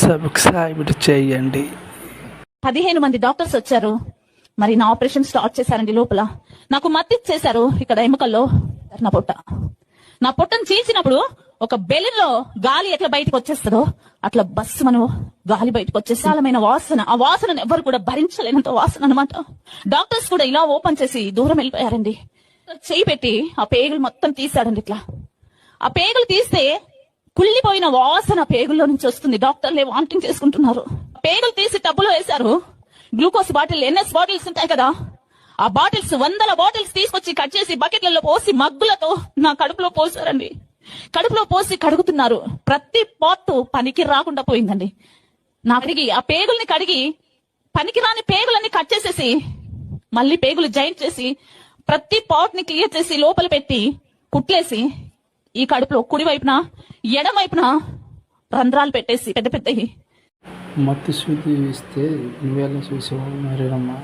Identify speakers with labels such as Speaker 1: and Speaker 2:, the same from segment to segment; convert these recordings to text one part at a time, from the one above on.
Speaker 1: Subscribe చేయండి.
Speaker 2: 15 మంది doctors వచ్చారు. మరి నా ఆపరేషన్ స్టార్ట్ చేశారండి. లోపల నాకు మత్తి ఇచ్చేశారు. ఇక్కడ ఎముకల్లో నా పొట్టను చీల్చినప్పుడు ఒక బెలూన్లో గాలి ఎట్లా బయటకు వచ్చేస్తుందో అట్లా బస్సు మనం గాలి బయటకు వచ్చేసాలమైన వాసన. ఆ వాసనను ఎవరు కూడా భరించలేనంత వాసన అనమాట. డాక్టర్స్ కూడా ఇలా ఓపెన్ చేసి దూరం వెళ్ళిపోయారండి. చేయి పెట్టి ఆ పేగులు మొత్తం తీసాడండి. ఇట్లా ఆ పేగులు తీస్తే కుళ్ళిపోయిన వాసన పేగుల్లో నుంచి వస్తుంది. డాక్టర్లే వామిటింగ్ చేసుకుంటున్నారు. పేగులు తీసి టబ్బులో వేశారు. గ్లూకోజ్ బాటిల్, ఎన్ఎస్ బాటిల్స్ ఉంటాయి కదా, ఆ బాటిల్స్ 100 బాటిల్స్ తీసుకొచ్చి కట్ చేసి బకెట్లలో పోసి మగ్గులతో నా కడుపులో పోసారండి. కడుపులో పోసి కడుగుతున్నారు. ప్రతి పార్ట్ పనికి రాకుండా పోయిందండి. నా కడిగి ఆ పేగుల్ని కడిగి పనికిరాని పేగులన్నీ కట్ చేసేసి మళ్ళీ పేగులు జాయింట్ చేసి ప్రతి పార్ట్ ని క్లియర్ చేసి లోపల పెట్టి కుట్లేసి ఈ కడుపులో కుడి వైపున ఎడమ వైపున రంధ్రాలు పెట్టేసి పెద్ద పెద్దవి.
Speaker 1: మత్తు శుద్ధి ఇస్తే నువ్వెలా చూసావు మరేనమ్మా?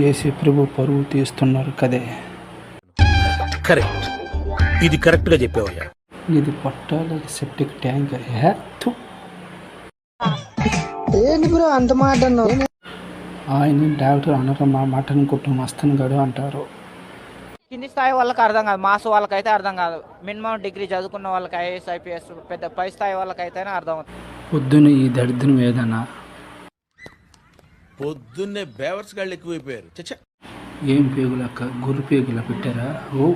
Speaker 1: యేసు ప్రభు పరువు తీస్తున్నారు కదే.
Speaker 3: కరెక్ట్, ఇది కరెక్ట్ గా చెప్పావయ్యా.
Speaker 1: ఇది పట్టాల సెప్టిక్ ట్యాంక్.
Speaker 4: ఏంటి బ్రో అంత మాట అన్నావు?
Speaker 1: ఆయన డాక్టర్ అనరమ్మా, మటన్ కుట్టు మస్తన్ గడు అంటారు.
Speaker 5: కింది స్థాయి వాళ్ళకి అర్థం కాదు, మాస్ వాళ్ళకైతే అర్థం కాదు. మినిమం డిగ్రీ చదువుకున్న వాళ్ళకి, ఐఏఎస్ ఐపీఎస్ పెద్ద పై స్థాయి వాళ్ళకైతేనే అర్థం అవుతుంది.
Speaker 1: పొద్దున ఈ దరిద్రం ఏదన్నా
Speaker 3: పొద్దున్నే బేవర్స్ గాళ్ళు ఎక్కువైపోయారు. చచ్చా,
Speaker 1: ఏం పేగులక్క, గుర్రు పేగుల పెట్టారా? ఓ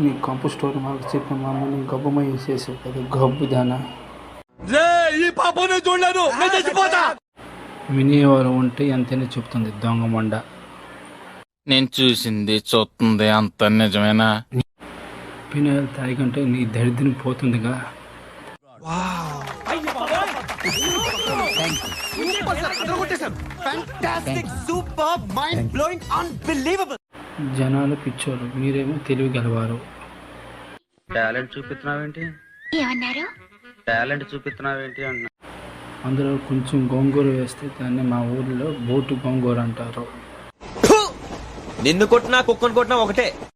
Speaker 1: నీ కంపు స్టోర్ మాకు చెప్పిన మా అమ్మని గబ్బమై చేసావు కదా, గబ్బు దానా. వినేవారు ఉంటే ఎంతైనా చెప్తుంది దొంగ మొండ.
Speaker 6: నేను చూసింది చూస్తుంది అంత నిజమేనా?
Speaker 1: పిల్లలు తాగికంటే నీ దరిద్రం పోతుందిగా. జనాలు పిచ్చోరు, మీరేమో తెలివి గలవారు.
Speaker 7: టాలెంట్ చూపిస్తున్నావేంటి?
Speaker 8: ఏమన్నారు?
Speaker 7: టాలెంట్ చూపిస్తున్నావేంటి అన్న.
Speaker 1: అందులో కొంచెం గోంగూర వేస్తే దాన్ని మా ఊర్లో బోటు గోంగూర అంటారు.
Speaker 9: నిన్ను కొట్టినా కుక్కను కొట్టినా ఒకటే.